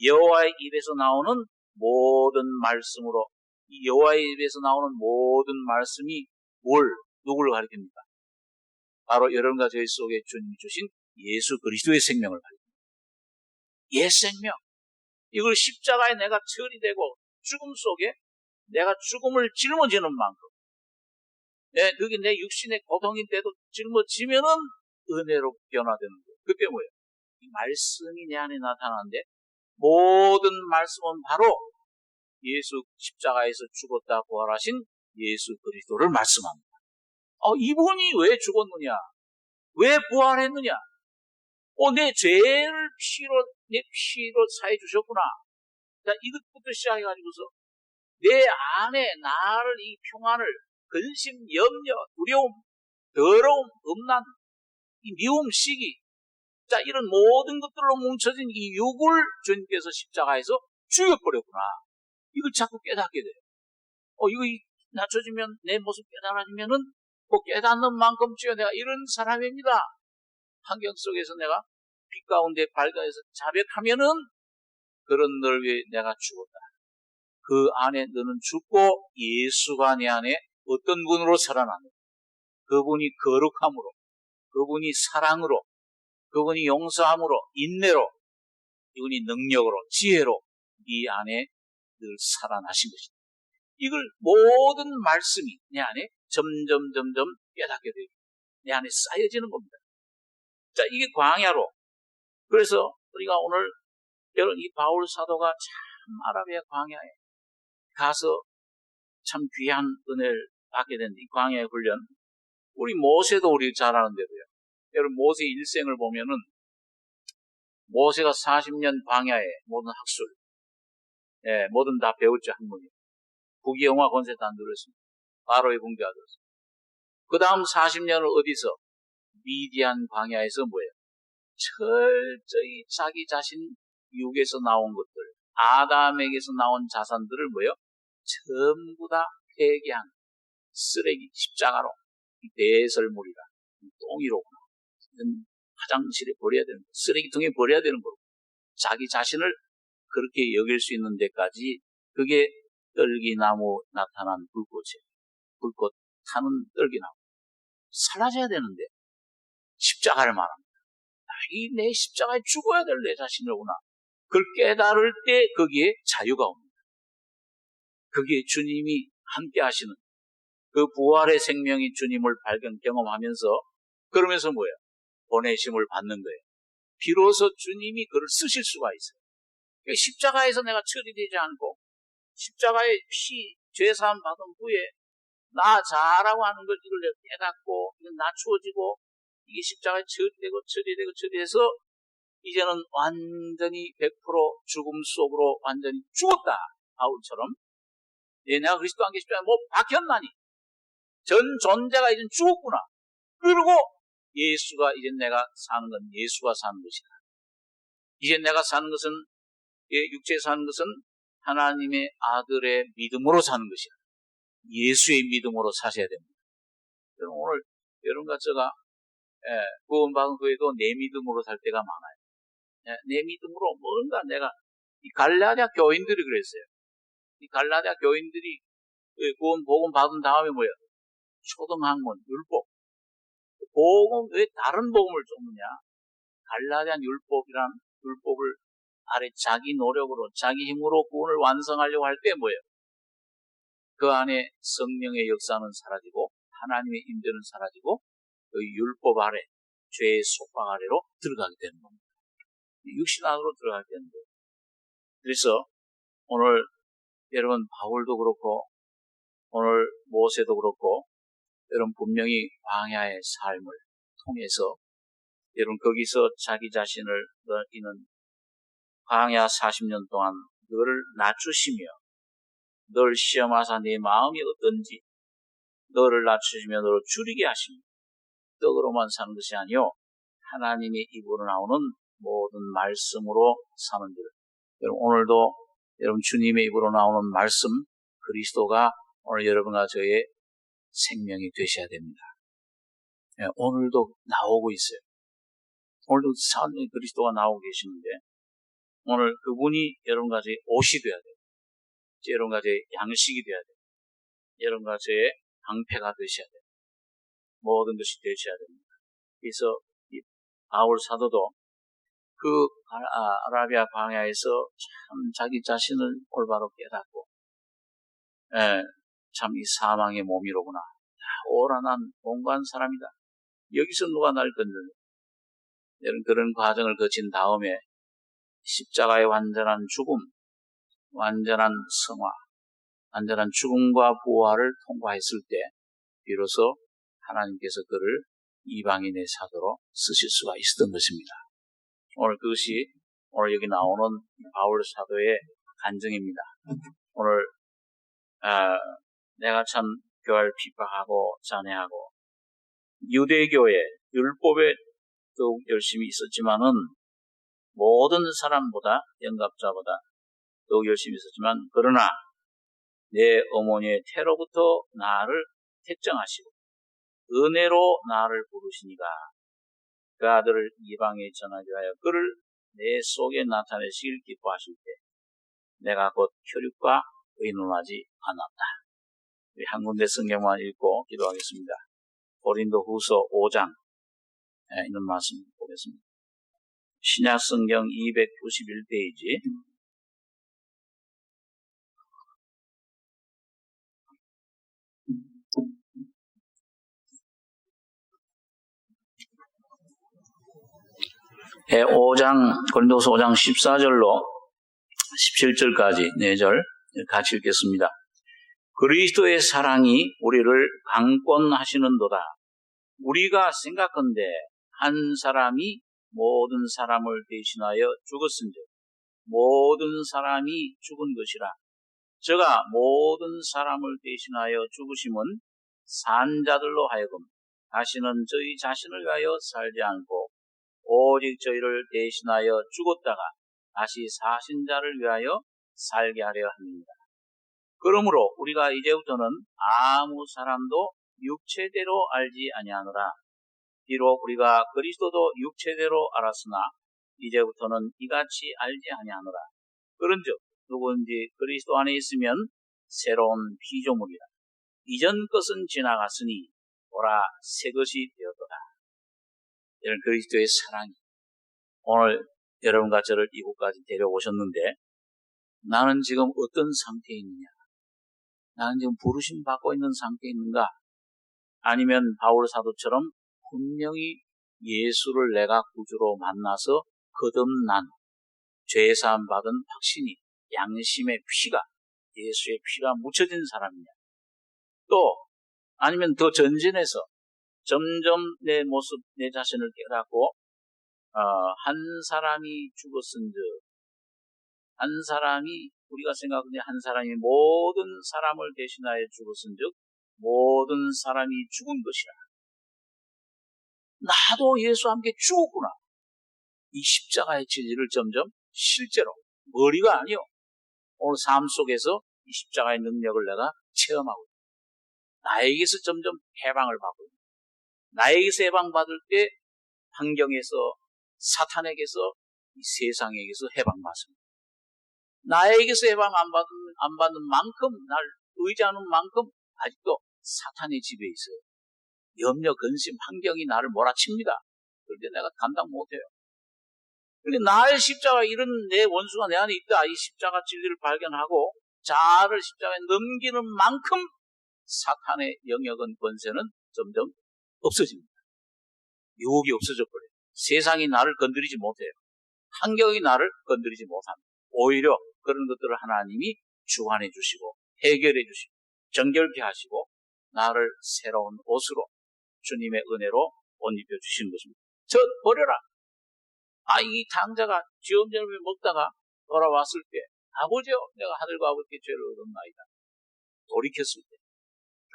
여호와의 입에서 나오는 모든 말씀으로. 이 여호와의 입에서 나오는 모든 말씀이 누구를 가리킵니까? 바로 여러분과 저희 속에 주님이 주신 예수 그리스도의 생명을 가리킵니다. 옛 생명. 이걸 십자가에 내가 처리되고 죽음 속에 내가 죽음을 짊어지는 만큼, 그게 내 육신의 고통인데도 짊어지면은 은혜로 변화되는 거예요. 그게 뭐예요? 이 말씀이 내 안에 나타나는데 모든 말씀은 바로 예수 십자가에서 죽었다 부활하신 예수 그리스도를 말씀합니다. 이분이 왜 죽었느냐? 왜 부활했느냐? 내 죄를 내 피로 사해 주셨구나. 자, 이것부터 시작해가지고서 내 안에 나를 이 평안을 근심, 염려, 두려움, 더러움, 음란, 이 미움, 시기, 자, 이런 모든 것들로 뭉쳐진 이 육을 주님께서 십자가에서 죽여버렸구나. 이걸 자꾸 깨닫게 돼요. 이거 낮춰지면, 내 모습 깨달아지면은, 깨닫는 만큼 주여 내가 이런 사람입니다. 환경 속에서 내가 빛 가운데 밝아서 자백하면은, 그런 널 위해 내가 죽었다. 그 안에 너는 죽고 예수가 내 안에 어떤 분으로 살아나는, 그분이 거룩함으로, 그분이 사랑으로, 그분이 용서함으로, 인내로, 이분이 능력으로, 지혜로 이 안에 늘 살아나신 것입니다. 이걸 모든 말씀이 내 안에 점점 깨닫게 되고 내 안에 쌓여지는 겁니다. 자, 이게 광야로. 그래서 우리가 오늘 여러분 이 바울 사도가 참 아라비아 광야에 가서 참 귀한 은혜를 받게 된 이 광야의 훈련. 우리 모세도 우리 잘 아는데도요. 여러분 모세 일생을 보면은 모세가 40년 광야에 모든 학술, 뭐든 다 배웠죠, 학문이. 부귀영화 권세 다 누렸습니다. 바로의 궁대가 들었습니다. 그 다음 40년을 어디서? 미디안 광야에서 뭐예요? 철저히 자기 자신 육에서 나온 것들, 아담에게서 나온 자산들을 뭐예요? 전부 다 폐기한 쓰레기 십자가로 대설물이라 똥이로구나. 화장실에 버려야 되는 거, 쓰레기통에 버려야 되는 거고 자기 자신을 그렇게 여길 수 있는 데까지 그게 떨기나무 나타난 불꽃이에요. 불꽃 타는 떨기나무. 사라져야 되는데 십자가를 말합니다. 이 내 십자가에 죽어야 될 내 자신이구나. 그걸 깨달을 때 거기에 자유가 옵니다. 그게 주님이 함께 하시는 그 부활의 생명이 주님을 경험하면서 그러면서 뭐예요? 보내심을 받는 거예요. 비로소 주님이 그를 쓰실 수가 있어요. 십자가에서 내가 처리되지 않고 십자가의 피, 죄사함 받은 후에 나 자라고 하는 걸 이걸 내가 깨닫고 낮추어지고 이게 십자가에 처리돼서 이제는 완전히 100% 죽음 속으로 완전히 죽었다. 바울처럼 내가 그리스도 안에 십자가에 박혔나니 전 존재가 이제 죽었구나. 그리고 예수가 이제 내가 사는 건 예수가 사는 것이다. 이제 내가 사는 것은 육체에 사는 것은 하나님의 아들의 믿음으로 사는 것이다. 예수의 믿음으로 사셔야 됩니다. 여러분 오늘 여러분과 제가 구원받은 후에도 내 믿음으로 살 때가 많아요. 내 믿음으로 뭔가 내가 이 갈라디아 교인들이 그랬어요. 이 갈라디아 교인들이 구원 복음 받은 다음에 뭐예요? 초등학문 율법. 복음 왜 다른 복음을 쫓느냐? 갈라디아 율법을 아래 자기 노력으로 자기 힘으로 구원을 완성하려고 할 때 뭐예요? 그 안에 성령의 역사는 사라지고 하나님의 임재는 사라지고 그 율법 아래 죄의 속박 아래로 들어가게 되는 겁니다. 육신 안으로 들어가게 되는 거예요. 그래서 오늘 여러분 바울도 그렇고 오늘 모세도 그렇고 여러분 분명히 광야의 삶을 통해서 여러분 거기서 자기 자신을 이는 광야 40년 동안 너를 낮추시며 널 시험하사 네 마음이 어떤지 너를 낮추시며 너를 줄이게 하시며 떡으로만 사는 것이 아니요 하나님의 입으로 나오는 모든 말씀으로 사는 줄. 여러분 오늘도 여러분 주님의 입으로 나오는 말씀 그리스도가 오늘 여러분과 저의 생명이 되셔야 됩니다. 오늘도 나오고 있어요. 오늘도 사는 그리스도가 나오고 계시는데 오늘 그분이 여러분과 저의 옷이 되어야 돼요. 여러분과 저의 양식이 되어야 돼요. 여러분과 저의 방패가 되셔야 돼요. 모든 것이 되셔야 됩니다. 그래서 이 바울 사도도 그 아라비아 광야에서 참 자기 자신을 올바로 깨닫고 참 이 사망의 몸이로구나. 오라 난 공고한 사람이다. 여기서 누가 날 건드려. 여러분 그런 과정을 거친 다음에 십자가의 완전한 죽음, 완전한 성화, 완전한 죽음과 부활을 통과했을 때 비로소 하나님께서 그를 이방인의 사도로 쓰실 수가 있었던 것입니다. 오늘 그것이 오늘 여기 나오는 바울 사도의 간증입니다. 오늘 내가 참 교회를 핍박하고 잔해하고 유대교회 율법에 더욱 열심히 있었지만은 모든 사람보다 영갑자보다 또 열심히 썼지만 그러나 내 어머니의 태로부터 나를 택정하시고 은혜로 나를 부르시니가 그 아들을 이방에 전하기 위하여 그를 내 속에 나타내시길 기뻐하실 때 내가 곧 혈육과 의논하지 않았다. 한 군데 성경만 읽고 기도하겠습니다. 고린도 후서 5장 있는 말씀 보겠습니다. 신약 성경 291페이지 고린도후서 5장 14절로 17절까지 4절 같이 읽겠습니다. 그리스도의 사랑이 우리를 강권하시는도다. 우리가 생각건대 한 사람이 모든 사람을 대신하여 죽었은즉 모든 사람이 죽은 것이라. 저가 모든 사람을 대신하여 죽으심은 산자들로 하여금 다시는 저희 자신을 위하여 살지 않고 오직 저희를 대신하여 죽었다가 다시 사신 자를 위하여 살게 하려 합니다. 그러므로 우리가 이제부터는 아무 사람도 육체대로 알지 아니하노라. 비록 우리가 그리스도도 육체대로 알았으나 이제부터는 이같이 알지 아니하노라. 그런즉 누구든지 그리스도 안에 있으면 새로운 피조물이라. 이전 것은 지나갔으니 보라 새 것이 되었도다. 이런 그리스도의 사랑이 오늘 여러분과 저를 이곳까지 데려오셨는데 나는 지금 어떤 상태에 있느냐? 나는 지금 부르심 받고 있는 상태에 있는가? 아니면 바울 사도처럼 분명히 예수를 내가 구주로 만나서 거듭난 죄사함 받은 확신이 양심의 피가 예수의 피가 묻혀진 사람이냐? 또 아니면 더 전진해서 점점 내 모습, 내 자신을 깨닫고 한 사람이 죽었은즉 한 사람이 우리가 생각하는 한 사람이 모든 사람을 대신하여 죽었은즉 모든 사람이 죽은 것이라. 나도 예수와 함께 죽었구나. 이 십자가의 진리를 점점 실제로 머리가 아니요. 오늘 삶 속에서 이 십자가의 능력을 내가 체험하고 있다. 나에게서 점점 해방을 받고 있다. 나에게서 해방받을 때 환경에서 사탄에게서 이 세상에게서 해방받습니다. 나에게서 해방 안 받는 만큼 날 의지하는 만큼 아직도 사탄의 지배에 있어요. 염려, 근심, 환경이 나를 몰아칩니다. 그런데 내가 감당 못해요. 그런데 나의 십자가 이런 내 원수가 내 안에 있다. 이 십자가 진리를 발견하고 자아를 십자가에 넘기는 만큼 사탄의 영역은 권세는 점점 없어집니다. 유혹이 없어져 버려요. 세상이 나를 건드리지 못해요. 환경이 나를 건드리지 못합니다. 오히려 그런 것들을 하나님이 주관해 주시고 해결해 주시고 정결케 하시고 나를 새로운 옷으로 주님의 은혜로 옷 입혀 주시는 것입니다. 저 버려라. 이 당자가 지엄절을 먹다가 돌아왔을 때 아버지여 내가 하늘과 아버지께 죄를 얻었나이다. 돌이켰을 때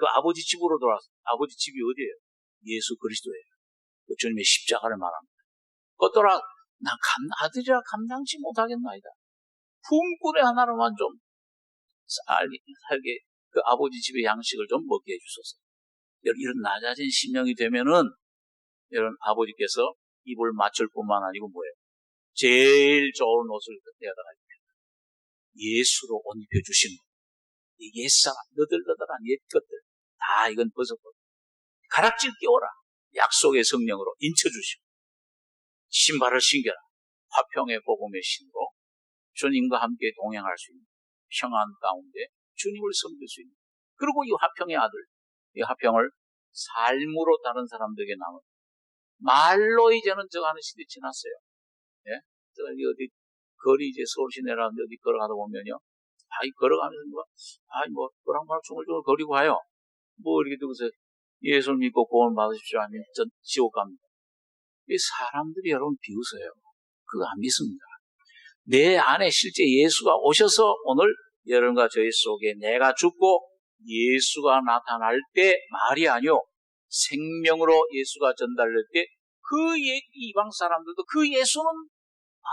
그 아버지 집으로 돌아왔어. 아버지 집이 어디예요? 예수 그리스도예요. 그 주님의 십자가를 말합니다. 걷더라 난 아들이라 감당치 못하겠나이다. 품꾼의 하나로만 좀 살게 그 아버지 집의 양식을 좀 먹게 해주소서. 이런 낮아진 심령이 되면은 여러분 아버지께서 입을 맞출 뿐만 아니고 뭐예요? 제일 좋은 옷을 내다가 예수로 옷 입혀주신 이 옛사람 너덜너덜한 옛것들 다 이건 벗어버려. 가락질 끼워라. 약속의 성령으로 인쳐주시고 신발을 신겨라. 화평의 복음의 신고 주님과 함께 동행할 수 있는 평안 가운데 주님을 섬길 수 있는 그리고 이 화평의 아들 이 화평을 삶으로 다른 사람들에게 나눈 말로 이제는 저 하는 시대 지났어요. 예? 어디 거리 이제 서울 시내라는데 어디 걸어가다 보면요. 걸어가면서 그랑말 중얼중얼 거리고 와요. 이렇게 두고서 예수를 믿고 구원 받으십시오 하면 전 지옥 갑니다. 이 사람들이 여러분 비웃어요. 그거 안 믿습니다. 내 안에 실제 예수가 오셔서 오늘 여러분과 저희 속에 내가 죽고 예수가 나타날 때 말이 아니요. 생명으로 예수가 전달될 때 그 이방 사람들도 그 예수는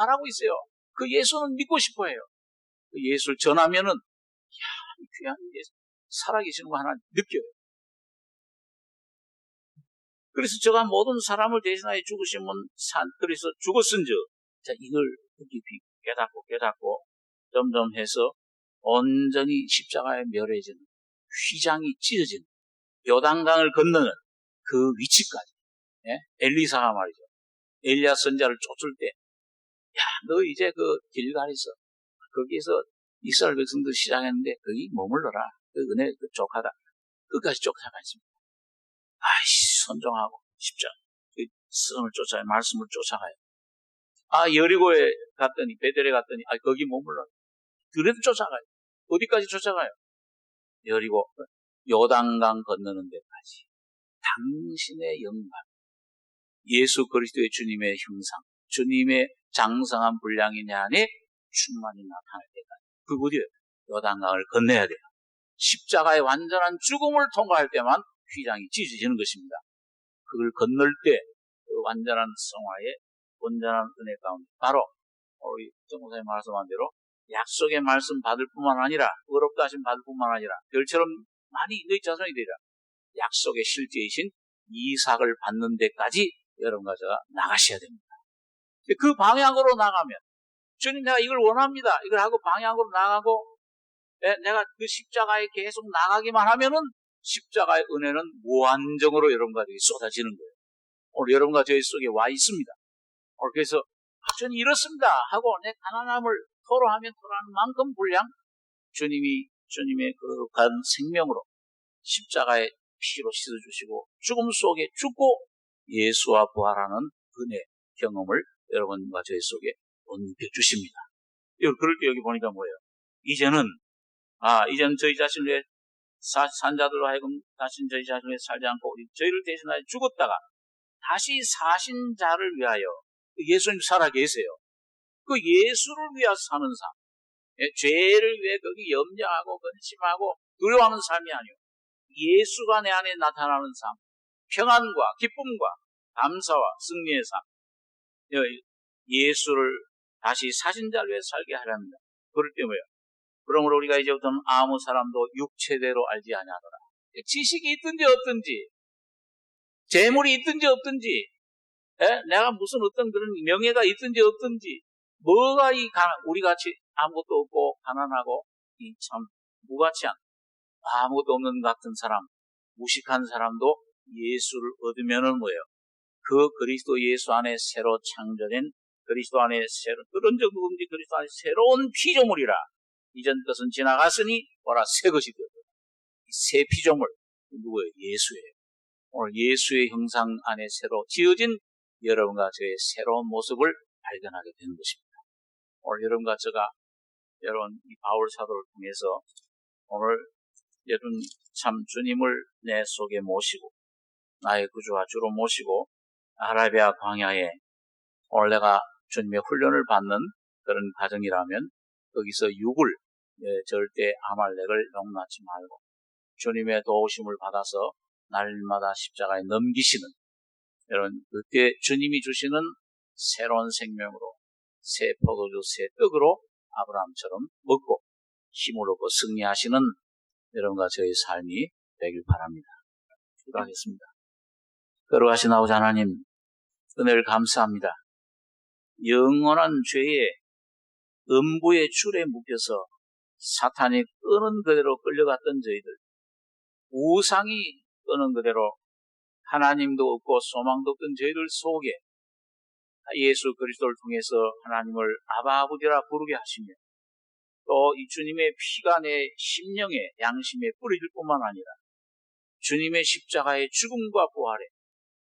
알아고 있어요. 그 예수는 믿고 싶어 해요. 예수를 전하면은, 이 귀한 예수, 살아계시는 거 하나 느껴요. 그래서 저가 모든 사람을 대신하여 죽으시면 그래서 죽었은즉, 자, 이걸 깊이 깨닫고 점점 해서 온전히 십자가에 멸해지는, 휘장이 찢어지는, 요단강을 건너는 그 위치까지, 예? 엘리사가 말이죠. 엘리야 선자를 쫓을 때, 야, 너 이제 그 길갈에서, 거기에서 이스라엘 백성들 시작했는데, 거기 머물러라. 그 은혜 그 족하다. 끝까지 쫓아가 있습니다. 아이씨, 선종하고, 십자가. 그 성을 쫓아가요. 말씀을 쫓아가요. 여리고에 갔더니, 베델에 갔더니, 거기 머물러. 그래도 쫓아가요. 어디까지 쫓아가요? 여리고, 요단강 건너는 데까지. 당신의 영광, 예수 그리스도의 주님의 형상, 주님의 장성한 분량이 내 안에 충만히 나타날 때까지. 그 어디에요? 요단강을 건너야 돼요. 십자가의 완전한 죽음을 통과할 때만 휘장이 찢어지는 것입니다. 그걸 건널 때 그 완전한 성화의 온전한 은혜 가운데 바로 우리 정목사님 말씀한 대로 약속의 말씀 받을 뿐만 아니라 의롭다 하심 받을 뿐만 아니라 별처럼 많이 너희 자손이 되리라. 약속의 실제이신 이삭을 받는 데까지 여러분과 제가 나가셔야 됩니다. 그 방향으로 나가면 주님 내가 이걸 원합니다. 이걸 하고 방향으로 나가고 내가 그 십자가에 계속 나가기만 하면은 십자가의 은혜는 무한정으로 여러분과 저에게 쏟아지는 거예요. 오늘 여러분과 저희 속에 와 있습니다. 오늘 그래서 저는 이렇습니다 하고 내 가난함을 토로하면 토로하는 만큼 분량 주님의 그 간 생명으로 십자가의 피로 씻어주시고 죽음 속에 죽고 예수와 부활하는 은혜 경험을 여러분과 저희 속에 언뜻 주십니다. 그럴 때 여기 보니까 뭐예요? 이제는 저희 자신을 위해 산자들로 하여금 다시 저희 자신을 위해 살지 않고 저희를 대신하여 죽었다가 다시 사신 자를 위하여 예수님 살아 계세요. 그 예수를 위하여 사는 삶, 죄를 위해 거기 염려하고 근심하고 두려워하는 삶이 아니요 예수가 내 안에 나타나는 삶, 평안과 기쁨과 감사와 승리의 삶, 예수를 다시 사신 자를 위해 살게 하랍니다. 그럴 때 뭐예요? 그러므로 우리가 이제부터는 아무 사람도 육체대로 알지 아니하노라. 지식이 있든지 없든지, 재물이 있든지 없든지, 내가 무슨 어떤 그런 명예가 있든지 없든지, 뭐가 우리 같이 아무것도 없고 가난하고 참 무가치한 아무것도 없는 같은 사람, 무식한 사람도 예수를 얻으면은 뭐예요? 그 그리스도 예수 안에 새로 창조된 그리스도 안에 그런 적 누군지 그리스도 안에 새로운 피조물이라. 이전 것은 지나갔으니 보라 새 것이 되었다. 새 피조물 누구예요? 예수예요. 오늘 예수의 형상 안에 새로 지어진 여러분과 저의 새로운 모습을 발견하게 되는 것입니다. 오늘 여러분과 제가 여러분 이 바울 사도를 통해서 오늘 여러분 참 주님을 내 속에 모시고 나의 구주와 주로 모시고 아라비아 광야에 오늘 내가 주님의 훈련을 받는 그런 과정이라면 거기서 육을 절대 아말렉을 용납치 말고 주님의 도우심을 받아서 날마다 십자가에 넘기시는 여러분 그때 주님이 주시는 새로운 생명으로 새 포도주 새 떡으로 아브라함처럼 먹고 힘을 얻고 승리하시는 여러분과 저의 삶이 되길 바랍니다. 기도하겠습니다. 거룩하신 아버지 하나님 은혜를 감사합니다. 영원한 죄의 음부의 줄에 묶여서 사탄이 끄는 그대로 끌려갔던 저희들, 우상이 끄는 그대로 하나님도 없고 소망도 없던 저희들 속에 예수 그리스도를 통해서 하나님을 아바 아버지라 부르게 하시며 또 이 주님의 피가 내 심령에 양심에 뿌려질 뿐만 아니라 주님의 십자가의 죽음과 부활에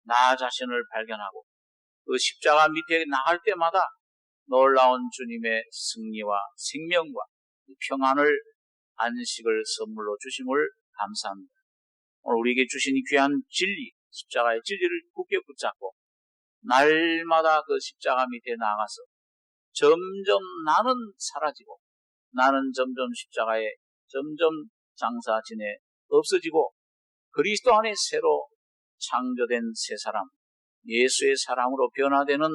나 자신을 발견하고 그 십자가 밑에 나갈 때마다 놀라운 주님의 승리와 생명과 평안을 안식을 선물로 주심을 감사합니다. 오늘 우리에게 주신 이 귀한 진리, 십자가의 진리를 굳게 붙잡고 날마다 그 십자가 밑에 나가서 점점 나는 사라지고 나는 점점 십자가에 점점 장사 지내 없어지고 그리스도 안에 새로 창조된 새 사람, 예수의 사람으로 변화되는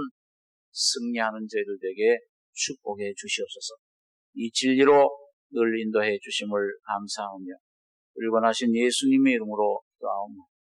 승리하는 저희들에게 축복해 주시옵소서. 이 진리로 늘 인도해 주심을 감사하며 우리 원하신 예수님의 이름으로 기도하옵나이다.